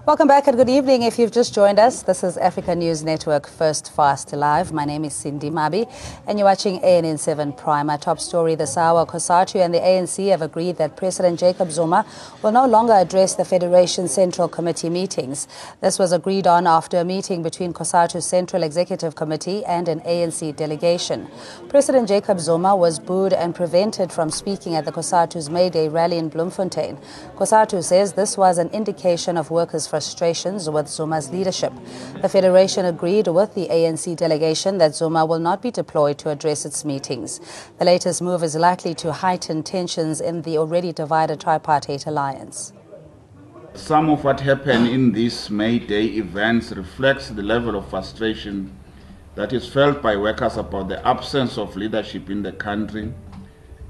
Welcome back and good evening. If you've just joined us, this is Africa News Network First Fast Live. My name is Cindy Mabi and you're watching ANN7 Prime. Our top story this hour, Cosatu and the ANC have agreed that President Jacob Zuma will no longer address the Federation Central Committee meetings. This was agreed on after a meeting between Cosatu's Central Executive Committee and an ANC delegation. President Jacob Zuma was booed and prevented from speaking at the Cosatu's May Day rally in Bloemfontein. Cosatu says this was an indication of workers' frustrations with Zuma's leadership. The Federation agreed with the ANC delegation that Zuma will not be deployed to address its meetings. The latest move is likely to heighten tensions in the already divided tripartite alliance. Some of what happened in these May Day events reflects the level of frustration that is felt by workers about the absence of leadership in the country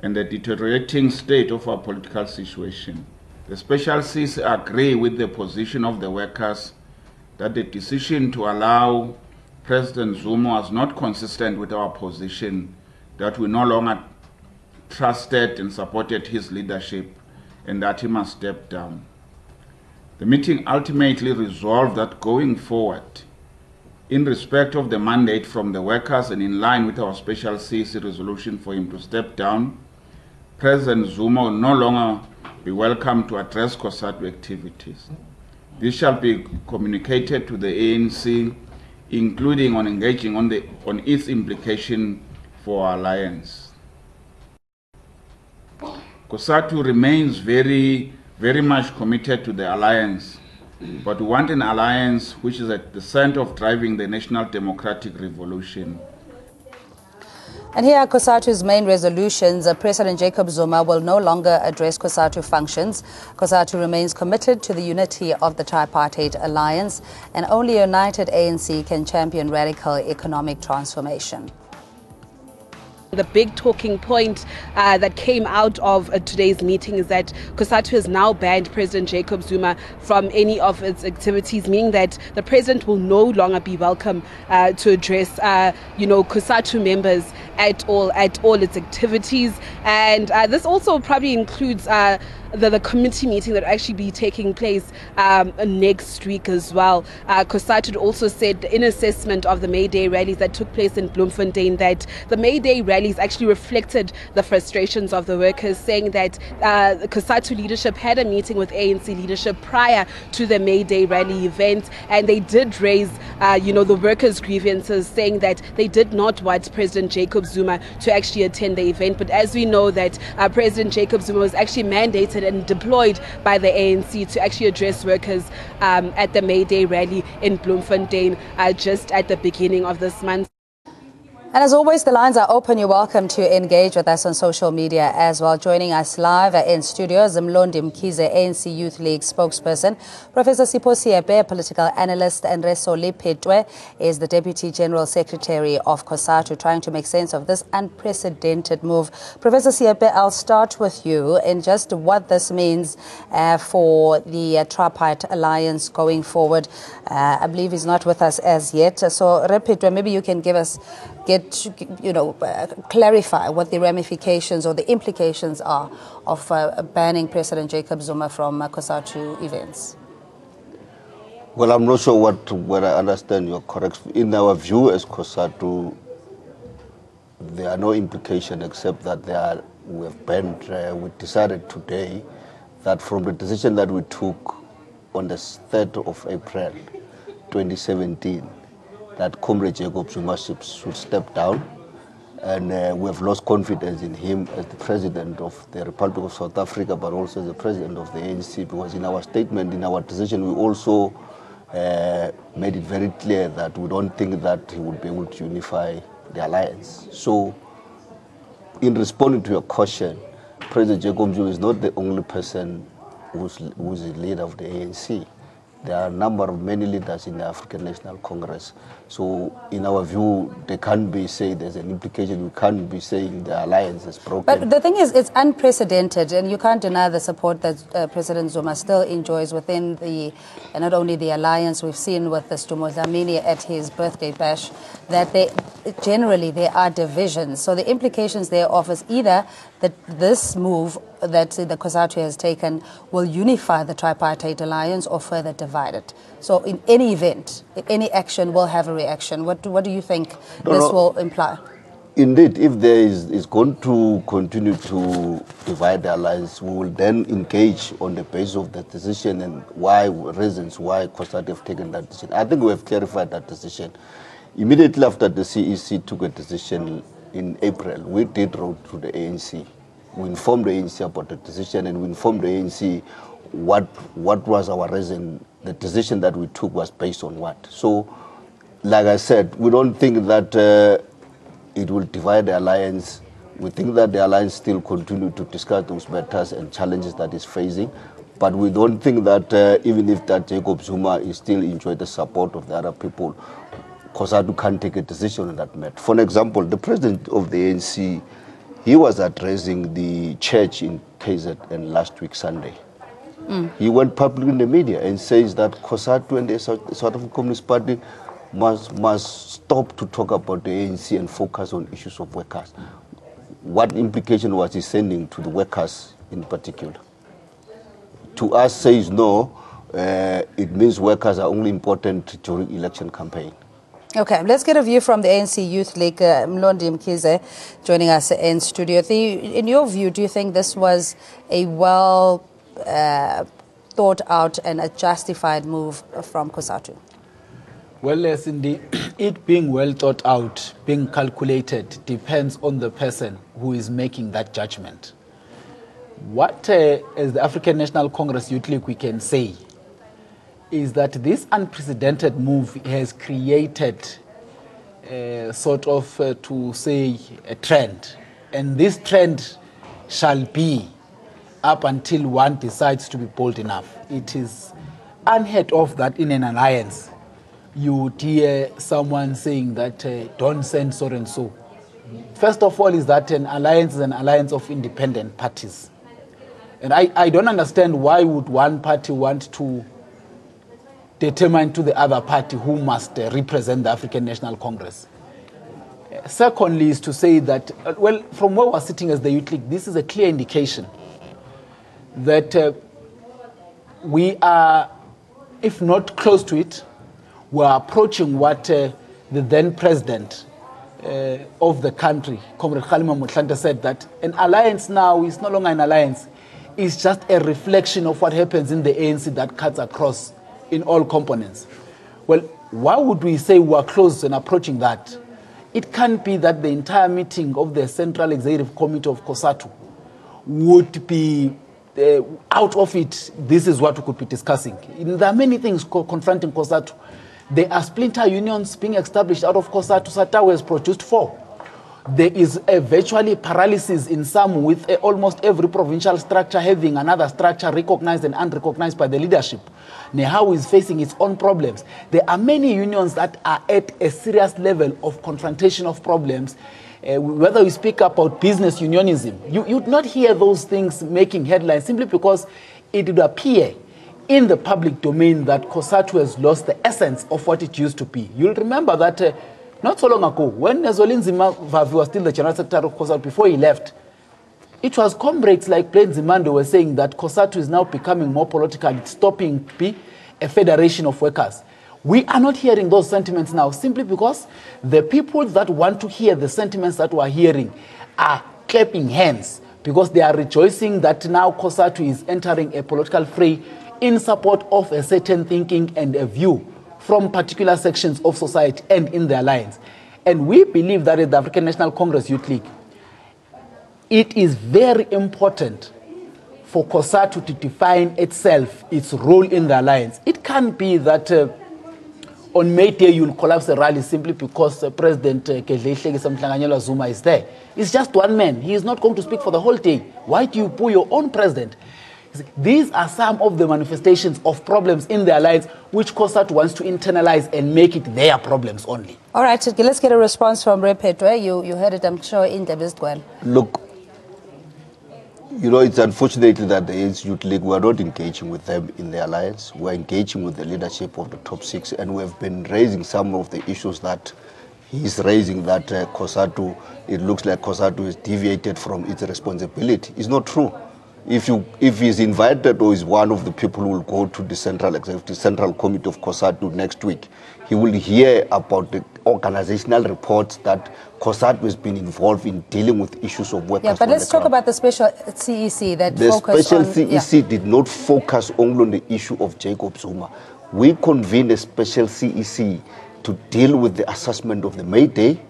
and the deteriorating state of our political situation. The Special Cs agree with the position of the workers that the decision to allow President Zuma was not consistent with our position, that we no longer trusted and supported his leadership and that he must step down. The meeting ultimately resolved that going forward, in respect of the mandate from the workers and in line with our Special CC resolution for him to step down, President Zuma will no longer be welcome to address Cosatu activities. This shall be communicated to the ANC, including on engaging on its implication for our alliance. Cosatu remains very much committed to the alliance, but we want an alliance which is at the center of driving the national democratic revolution. And here are Cosatu's main resolutions. President Jacob Zuma will no longer address Cosatu functions. Cosatu remains committed to the unity of the tripartite alliance, and only a united ANC can champion radical economic transformation. The big talking point that came out of today's meeting is that Cosatu has now banned President Jacob Zuma from any of its activities, meaning that the president will no longer be welcome to address, Cosatu members at all its activities. And this also probably includes the committee meeting that will actually be taking place next week as well. Cosatu also said in assessment of the May Day rallies that took place in Bloemfontein that the May Day rallies actually reflected the frustrations of the workers, saying that the Cosatu leadership had a meeting with ANC leadership prior to the May Day rally event, and they did raise the workers' grievances, saying that they did not want President Jacob Zuma to actually attend the event. But as we know that President Jacob Zuma was actually mandated and deployed by the ANC to actually address workers at the May Day rally in Bloemfontein just at the beginning of this month. And as always, the lines are open. You're welcome to engage with us on social media as well. Joining us live in studio, Zimlondi Mkhize, ANC Youth League spokesperson, Professor Sipho Siepe, political analyst, and Rationale is the Deputy General Secretary of Cosatu, trying to make sense of this unprecedented move. Professor Siepe, I'll start with you in just what this means for the tripartite alliance going forward. I believe he's not with us as yet. So, Repetwe, maybe you can clarify what the ramifications or the implications are of banning President Jacob Zuma from Cosatu events. Well, I'm not sure whether I understand you're correct. In our view as Cosatu, there are no implications except that we decided today that from the decision that we took on the 3rd of April 2017, that Comrade Jacob Zuma should step down, and we have lost confidence in him as the President of the Republic of South Africa, but also as the President of the ANC, because in our statement, in our decision, we also made it very clear that we don't think that he would be able to unify the alliance. So, in responding to your question, President Jacob Zuma is not the only person who's the leader of the ANC. There are a number of many leaders in the African National Congress. So, in our view, they can't be saying there's an implication. We can't be saying the alliance is broken. But the thing is, it's unprecedented, and you can't deny the support that President Zuma still enjoys within not only the alliance. We've seen with the Stumo Dlamini at his birthday bash that generally there are divisions. So the implications thereof is either that this move that the Cosatu has taken will unify the tripartite alliance or further divide it. So in any event, any action will have a reaction. What do you think this will imply? Indeed, if there is going to continue to divide the alliance, we will then engage on the basis of that decision and reasons why Cosatu have taken that decision. I think we have clarified that decision. Immediately after the CEC took a decision in April, we did write to the ANC. We informed the ANC about the decision, and we informed the ANC what was our reason. The decision that we took was based on what. So, like I said, we don't think that it will divide the alliance. We think that the alliance still continue to discuss those matters and challenges that it's facing. But we don't think that even if that Jacob Zuma is still enjoy the support of the other people, Cosatu can't take a decision on that matter. For example, the president of the ANC, he was addressing the church in KZN last week, Sunday. He went public in the media and says that Cosatu and the South African Communist Party must stop to talk about the ANC and focus on issues of workers. What implication was he sending to the workers in particular? To us, says no, it means workers are only important during election campaign. Okay, let's get a view from the ANC Youth League. Mlondi Mkhize joining us in studio. In your view, do you think this was a well thought out and a justified move from Cosatu? Well, yes, indeed. It being well thought out, being calculated, depends on the person who is making that judgment. What, as the African National Congress Youth League, we can say is that this unprecedented move has created to say, a trend. And this trend shall be up until one decides to be bold enough. It is unheard of that in an alliance you would hear someone saying that don't send so and so. First of all is that an alliance is an alliance of independent parties. And I don't understand why would one party want to determine to the other party who must represent the African National Congress. Secondly is to say that, well, from where we're sitting as the Youth League, this is a clear indication that we are, if not close to it, we are approaching what the then president of the country, Comrade Kgalema Motlanthe, said, that an alliance now is no longer an alliance. It's just a reflection of what happens in the ANC that cuts across in all components. Well, why would we say we are close and approaching that? It can't be that the entire meeting of the Central Executive Committee of Cosatu would be out of it. This is what we could be discussing. There are many things confronting Cosatu. There are splinter unions being established out of Cosatu. SATAW has produced 4. There is a virtually paralysis in some, with almost every provincial structure having another structure recognized and unrecognized by the leadership. Nehau is facing its own problems. There are many unions that are at a serious level of confrontation of problems. Whether we speak about business unionism, you'd not hear those things making headlines simply because it would appear in the public domain that Cosatu has lost the essence of what it used to be. You'll remember that not so long ago, when Zolin Zima Vavi was still the general secretary of Cosatu before he left, it was comrades like Plain Zimando were saying that Cosatu is now becoming more political, it's stopping to be a federation of workers. We are not hearing those sentiments now simply because the people that want to hear the sentiments that we are hearing are clapping hands because they are rejoicing that now Cosatu is entering a political fray in support of a certain thinking and a view from particular sections of society and in the alliance. And we believe that at the African National Congress Youth League, it is very important for Cosatu to define itself, its role in the alliance. It can't be that on May Day you'll collapse the rally simply because President Zuma is there. It's just one man. He is not going to speak for the whole day. Why do you pull your own president? These are some of the manifestations of problems in the alliance which Cosatu wants to internalize and make it their problems only. All right, let's get a response from Repetwe. You heard it, I'm sure, in the Bisquel. Look, you know, it's unfortunately that the ANC Youth League, we are not engaging with them in the alliance. We're engaging with the leadership of the top 6, and we have been raising some of the issues that he's raising that Cosatu, it looks like Cosatu is deviated from its responsibility. It's not true. If he's invited or is one of the people who will go to the Central Committee of Cosatu next week, he will hear about the organizational reports that Cosatu has been involved in dealing with issues of workers. Yeah, but let's talk about the special CEC that focused on... The special CEC did not focus only on the issue of Jacob Zuma. We convened a special CEC to deal with the assessment of the May Day,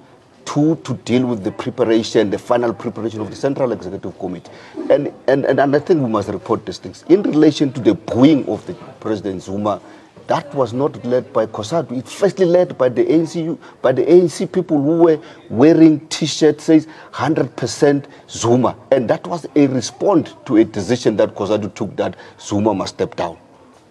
to deal with the preparation, the final preparation of the Central Executive Committee. And I think we must report these things. In relation to the booing of the President Zuma, that was not led by Cosatu. It's firstly led by the ANC people who were wearing T-shirts says 100% Zuma. And that was a response to a decision that Cosatu took that Zuma must step down.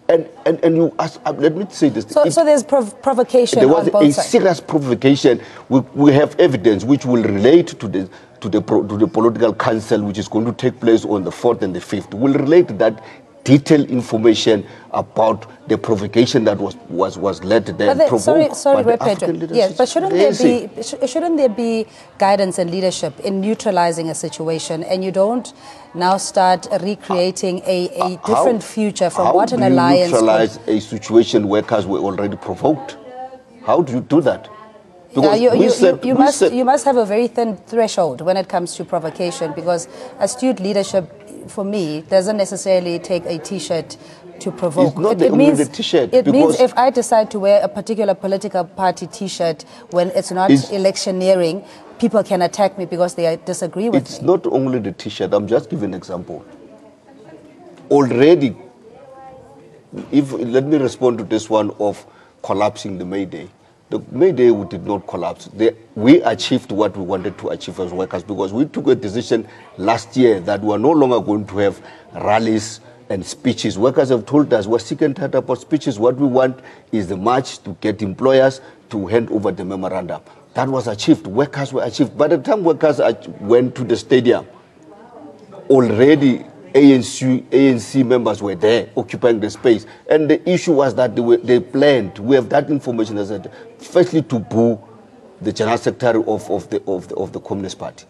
And you ask, let me say this. So there's provocation on both sides. There was a serious provocation. We have evidence which will relate to the political council, which is going to take place on the 4th and the 5th. Will relate to that detailed information about the provocation that was led there. Sorry, Pedro. Yes, but shouldn't there be guidance and leadership in neutralizing a situation, and you don't now start recreating a different future from what an alliance... How do you neutralize a situation workers were already provoked? How do you do that? You must have a very thin threshold when it comes to provocation, because astute leadership, for me, doesn't necessarily take a T-shirt to provoke. It's not only the T-shirt. It means if I decide to wear a particular political party T-shirt when it's not electioneering, people can attack me because they disagree with me. It's not only the T-shirt. I'm just giving an example. Already, let me respond to this one of collapsing the May Day. The May Day did not collapse. We achieved what we wanted to achieve as workers, because we took a decision last year that we are no longer going to have rallies and speeches. Workers have told us we're sick and tired about speeches. What we want is the march to get employers to hand over the memorandum. That was achieved. Workers were achieved. By the time workers went to the stadium, already ANC members were there occupying the space, and the issue was that they planned. We have that information as firstly to boo the general secretary of the Communist Party.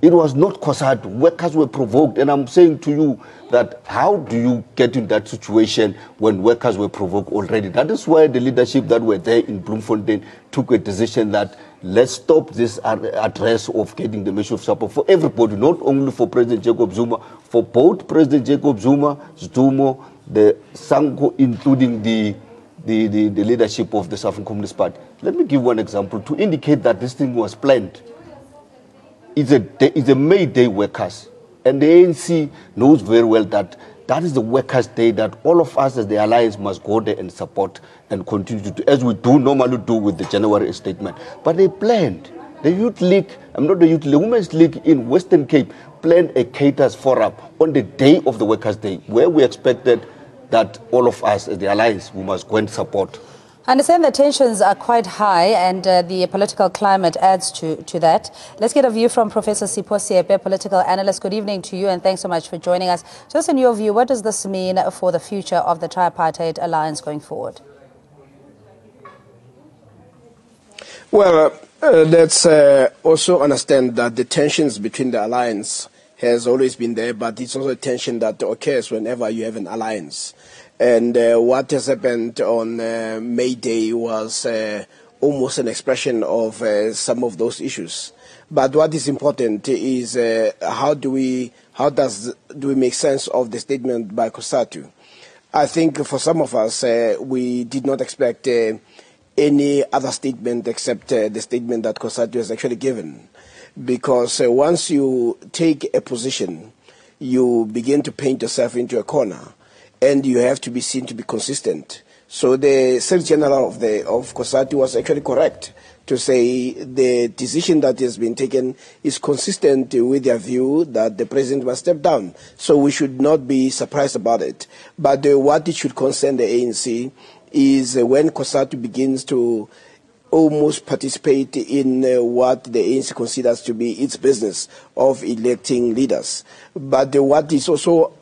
It was not Cosatu. Workers were provoked, and I'm saying to you that how do you get in that situation when workers were provoked already? That is why the leadership that were there in Bloemfontein took a decision that let's stop this address of getting the message of support for everybody, not only for President Jacob Zuma, for both President Jacob Zuma, Zdumo, the Sanko, including the leadership of the South African Communist Party. Let me give one example to indicate that this thing was planned. It's a May Day workers, and the ANC knows very well that that is the workers' day that all of us as the alliance must go there and support and continue to do, as we do normally do with the January statement. But they planned. The Youth League, the Women's League in Western Cape planned a caters forum on the day of the Workers' Day, where we expected that all of us as the alliance, we must go and support. I understand that tensions are quite high, and the political climate adds to that. Let's get a view from Professor Sipho Siepe, political analyst. Good evening to you, and thanks so much for joining us. Just in your view, what does this mean for the future of the tripartite alliance going forward? Well, let's also understand that the tensions between the alliance has always been there, but it's also a tension that occurs whenever you have an alliance. And what has happened on May Day was almost an expression of some of those issues. But what is important is how do we make sense of the statement by Cosatu? I think for some of us, we did not expect any other statement except the statement that Cosatu has actually given. Because once you take a position, you begin to paint yourself into a corner, and you have to be seen to be consistent. So the Secretary General of Cosatu was actually correct to say the decision that has been taken is consistent with their view that the president must step down. So we should not be surprised about it. But what it should concern the ANC is when Cosatu begins to almost participate in what the ANC considers to be its business of electing leaders. But what is also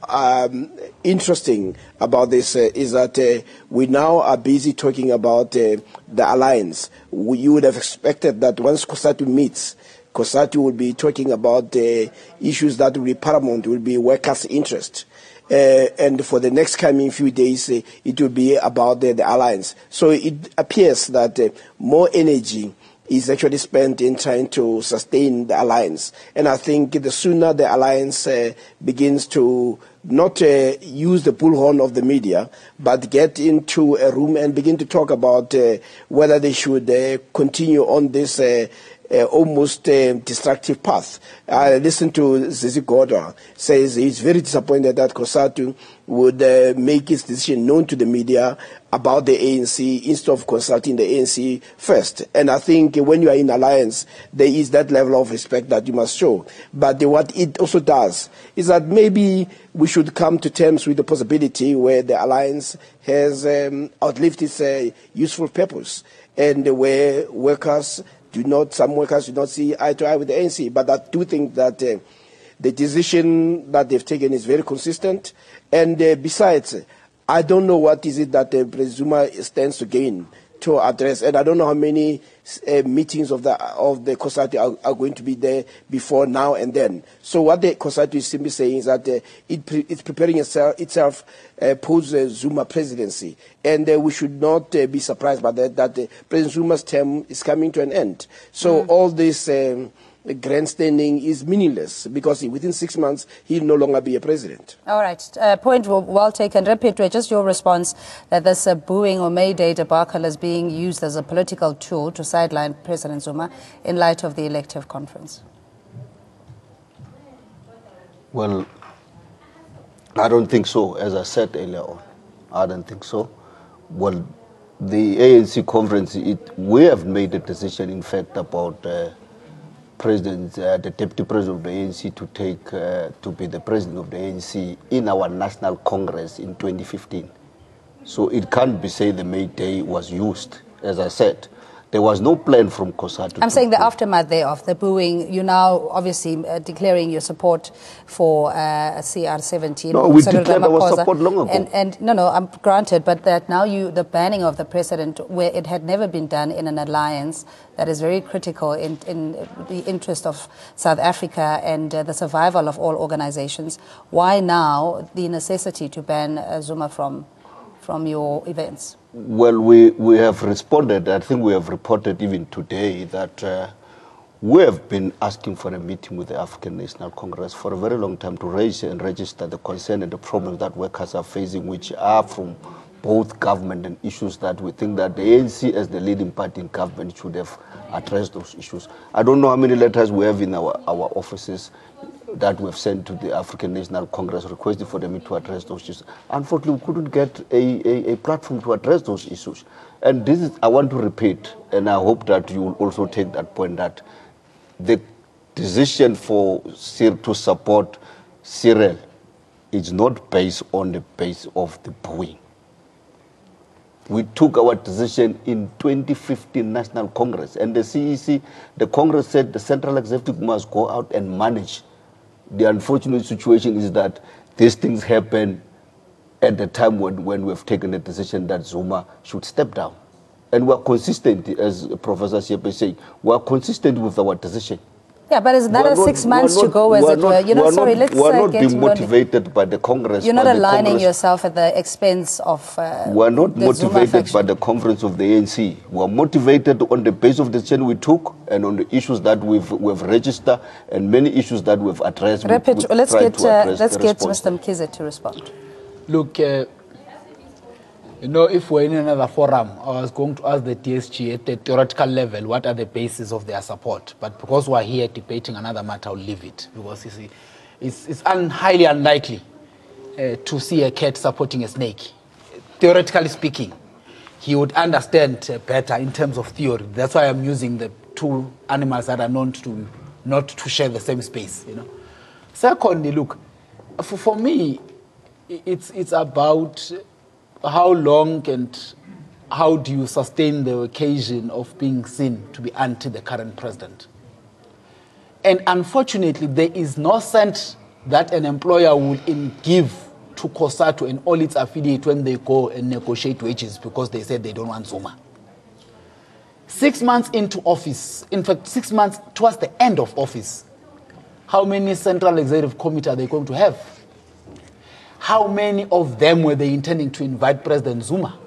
interesting about this is that we now are busy talking about the alliance. You would have expected that once Cosatu meets, Cosatu will be talking about issues that will be paramount, will be workers' interest. And for the next coming few days, it will be about the alliance. So it appears that more energy is actually spent in trying to sustain the alliance. And I think the sooner the alliance begins to not use the bullhorn of the media, but get into a room and begin to talk about whether they should continue on this almost destructive path. I listened to Zizi Godwa says he's very disappointed that Cosatu would make his decision known to the media about the ANC instead of consulting the ANC first. And I think when you are in alliance, there is that level of respect that you must show. But what it also does is that maybe we should come to terms with the possibility where the alliance has outlived its useful purpose, and where some workers do not see eye to eye with the ANC. But I do think that the decision that they've taken is very consistent. And besides, I don't know what is it that President Zuma stands to gain to address. And I don't know how many meetings of the Cosatu are going to be there before now and then. So what the Cosatu is simply saying is that it's preparing itself post-Zuma presidency. And we should not be surprised by that President Zuma's term is coming to an end. So all this grandstanding is meaningless, because within 6 months he'll no longer be a president. All right, point well taken. Repetwe, just your response that this booing or May Day debacle is being used as a political tool to sideline President Zuma in light of the elective conference. Well, I don't think so. As I said earlier on, I don't think so. Well, the ANC conference, we have made a decision, in fact, about the deputy president of the ANC to take to be the president of the ANC in our national congress in 2015. So it can't be said the May Day was used. As I said, there was no plan from Cosatu. I'm saying the aftermath thereof, the booing. You now obviously declaring your support for CR17. No, we declared our support long ago. And no, I'm granted, but that now the banning of the president, where it had never been done in an alliance that is very critical in the interest of South Africa and the survival of all organizations. Why now the necessity to ban Zuma from your events? Well, we have responded. I think we have reported even today that we have been asking for a meeting with the African National Congress for a very long time to raise and register the concern and the problems that workers are facing, which are from both government and issues that we think that the ANC as the leading party in government should have addressed those issues. I don't know how many letters we have in our offices that we have sent to the African National Congress requesting for them to address those issues. Unfortunately, we couldn't get a platform to address those issues. And this is, I want to repeat, and I hope that you will also take that point, that the decision to support Cyril is not based on the base of the booing. We took our decision in 2015 National Congress, and the CEC, the Congress said the Central Executive must go out and manage. The unfortunate situation is that these things happen at the time when we've taken a decision that Zuma should step down. And we're consistent, as Professor Siepe said, we're consistent with our decision. Yeah, but is that 6 months to go, as it were? You know, sorry, let's we're not being motivated by the Congress. You're not aligning yourself at the expense of we're not motivated by the conference of the ANC. We're motivated on the basis of the decision we took and on the issues that we've registered and many issues that we've addressed. Let's get Mr. Mkhize to respond. Look, you know, if we're in another forum, I was going to ask the DSG at the theoretical level, what are the bases of their support? But because we're here debating another matter, I'll leave it. Because you see, it's highly unlikely to see a cat supporting a snake. Theoretically speaking, he would understand better in terms of theory. That's why I'm using the two animals that are known to not to share the same space. You know. Secondly, look, for me, it's about how long and how do you sustain the occasion of being seen to be anti the current president? And unfortunately, there is no cent that an employer will give to Cosatu and all its affiliates when they go and negotiate wages because they said they don't want Zuma. 6 months into office, in fact, 6 months towards the end of office, how many Central Executive Committee are they going to have? How many of them were they intending to invite President Zuma?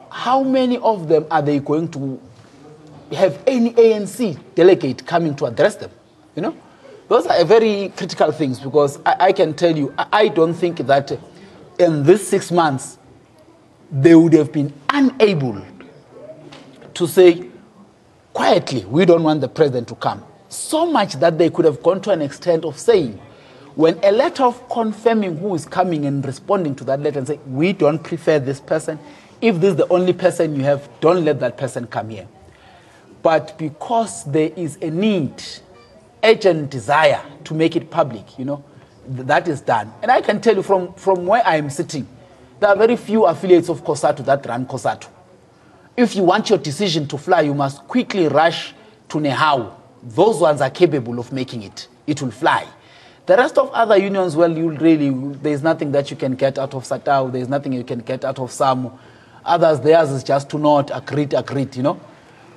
How many of them are they going to have any ANC delegate coming to address them? You know, those are very critical things because I can tell you, I don't think that in this 6 months, they would have been unable to say, quietly, we don't want the president to come. So much that they could have gone to an extent of saying, when a letter of confirming who is coming and responding to that letter and say, we don't prefer this person, if this is the only person you have, don't let that person come here. But because there is a need, urgent desire to make it public, you know, that is done. And I can tell you from where I am sitting, there are very few affiliates of Cosatu that run Cosatu. If you want your decision to fly, you must quickly rush to Nehau. Those ones are capable of making it. It will fly. The rest of other unions, well, there's nothing that you can get out of Satao. There's nothing you can get out of SAMU. Others, theirs is just to not agreed, you know.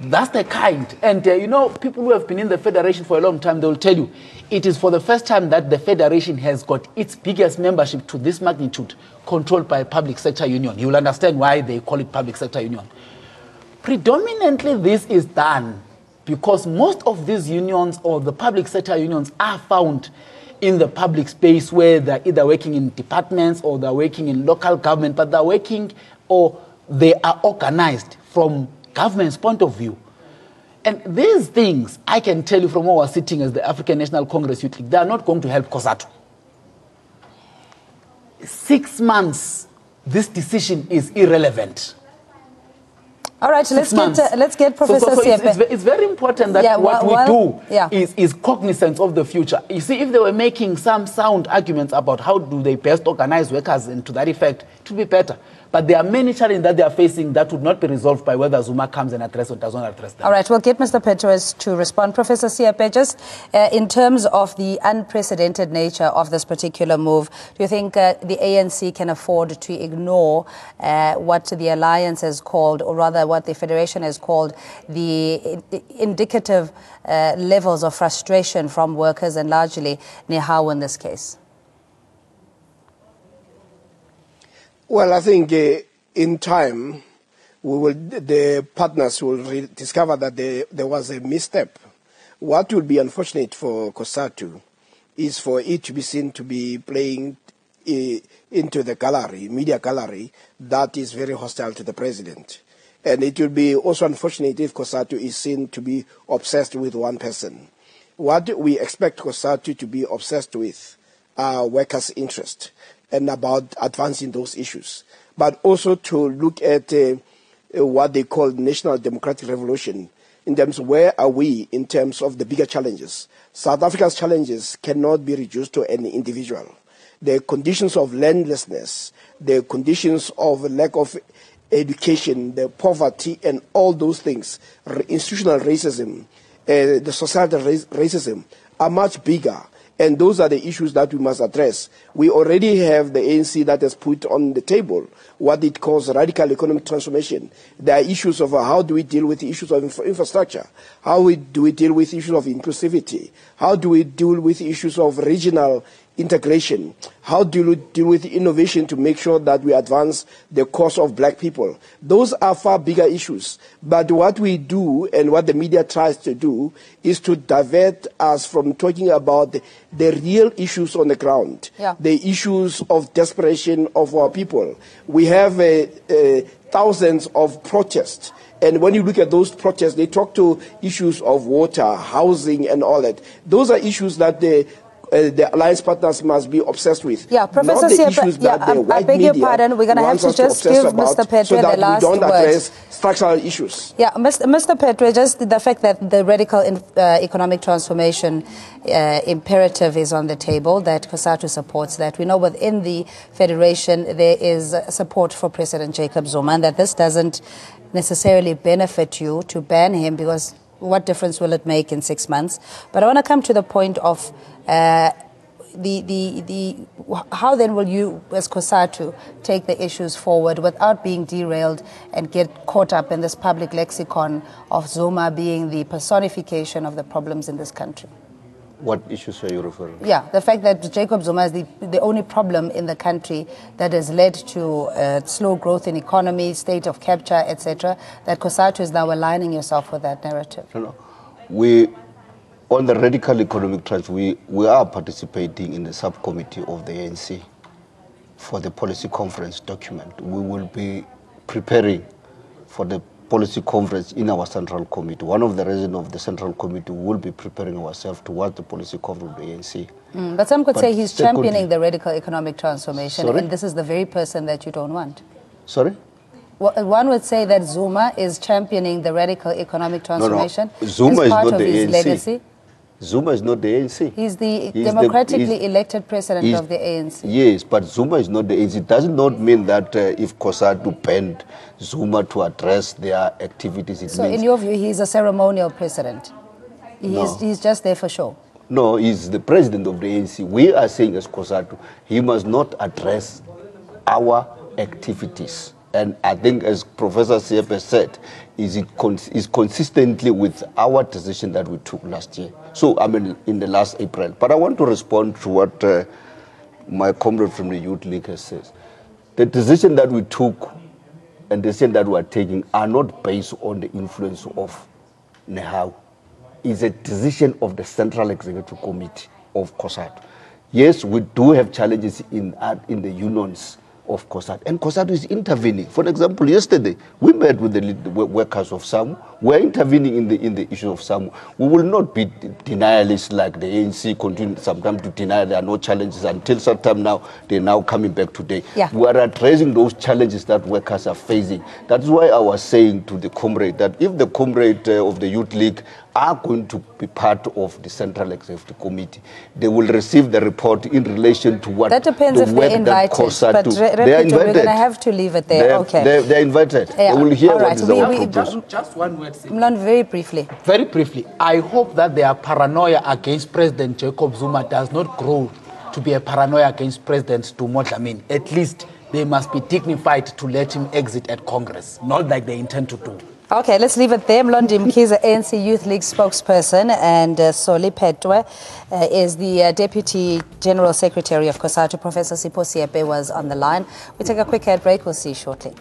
That's the kind. And, you know, people who have been in the Federation for a long time, they will tell you, it is for the first time that the Federation has got its biggest membership to this magnitude controlled by a public sector union. You will understand why they call it public sector union. Predominantly, this is done because most of these unions or the public sector unions are found in the public space where they're either working in departments or they're working in local government, but they're working or they are organized from government's point of view. And these things, I can tell you from where we're sitting as the African National Congress Youth League, they are not going to help Cosatu. 6 months, this decision is irrelevant. All right, let's get Professor Siepe. It's very important that what we do is cognizance of the future. You see, if they were making some sound arguments about how do they best organize workers and to that effect, it would be better. But there are many challenges that they are facing that would not be resolved by whether Zuma comes and addresses or does not address them. All right, we'll get Mr. Petres to respond. Professor Siepe, just in terms of the unprecedented nature of this particular move, do you think the ANC can afford to ignore what the alliance has called, or rather what the Federation has called, the indicative levels of frustration from workers and largely Nehau in this case? Well, I think in time, the partners will discover that there was a misstep. What will be unfortunate for Cosatu is for it to be seen to be playing into the gallery, media gallery, that is very hostile to the president. And it will be also unfortunate if Cosatu is seen to be obsessed with one person. What we expect Cosatu to be obsessed with are workers' interests and about advancing those issues, but also to look at what they call national democratic revolution in terms of where are we in terms of the bigger challenges. South Africa's challenges cannot be reduced to any individual. The conditions of landlessness, the conditions of lack of education, the poverty and all those things, institutional racism, the societal racism are much bigger. And those are the issues that we must address. We already have the ANC that has put on the table what it calls radical economic transformation. There are issues of how do we deal with the issues of infrastructure? How do we deal with issues of inclusivity? How do we deal with issues of regional integration? How do we deal with innovation to make sure that we advance the cause of black people? Those are far bigger issues. But what we do and what the media tries to do is to divert us from talking about the real issues on the ground, the issues of desperation of our people. We have thousands of protests. And when you look at those protests, they talk to issues of water, housing, and all that. Those are issues that the the alliance partners must be obsessed with. Yeah, Professor Not the Siepe, issues that the I white beg your media pardon. We're going to have wants to us just give obsess Mr. about Petwe so the that last we don't word. address structural issues. Yeah, Mr. Petwe, just the fact that the radical economic transformation imperative is on the table, that Cosatu supports that. We know within the Federation there is support for President Jacob Zuma, and that this doesn't necessarily benefit you to ban him, because what difference will it make in 6 months? But I want to come to the point of how then will you, as Cosatu, take the issues forward without being derailed and get caught up in this public lexicon of Zuma being the personification of the problems in this country? What issues are you referring to? Yeah, the fact that Jacob Zuma is the only problem in the country that has led to slow growth in economy, state of capture, etc., that Cosatu is now aligning yourself with that narrative. No. On the radical economic trends, we are participating in the subcommittee of the ANC for the policy conference document. We will be preparing for the policy conference in our central committee. One of the reasons of the central committee will be preparing ourselves towards the policy conference of the ANC. But some could say he's championing the radical economic transformation, and this is the very person that you don't want. Sorry? Well, one would say that Zuma is championing the radical economic transformation. No. Zuma is not the ANC. Legacy. Zuma is not the ANC. He's the democratically elected president of the ANC. Yes, but Zuma is not the ANC. It does not mean that if Cosatu banned Zuma to address their activities, it so means... in your view, he's a ceremonial president? He's just there for show? No, he's the president of the ANC. We are saying as Cosatu, he must not address our activities. And I think, as Professor Siepe said, is consistently with our decision that we took last year. So, I mean, in the last April. But I want to respond to what my comrade from the Youth League has said. The decision that we took and the decision that we are taking are not based on the influence of Nehau. It's a decision of the Central Executive Committee of Cosatu. Yes, we do have challenges in the unions of Cosatu, and Cosatu is intervening. For example, yesterday we met with the workers of SAMU. We're intervening in the issue of SAMU. We will not be denialists like the ANC continue sometimes to deny there are no challenges until some time now they're now coming back today. Yeah. We are addressing those challenges that workers are facing. That's why I was saying to the comrade that if the comrade of the Youth League are going to be part of the Central Executive Committee, they will receive the report in relation to what that depends if they're invited. But they are invited. We're going to have to leave it there. They're invited. Yeah. They will hear what is our proposal. Just one word. Mlon, very briefly. Very briefly, I hope that their paranoia against President Jacob Zuma does not grow to be a paranoia against President Dlamini. At least they must be dignified to let him exit at Congress, not like they intend to do. Okay, let's leave it there. Mlondi Mkhize, ANC Youth League spokesperson, and Soli Petwe is the Deputy General Secretary of Cosatu. Professor Sipho Siepe was on the line. We take a quick ad break. We'll see you shortly.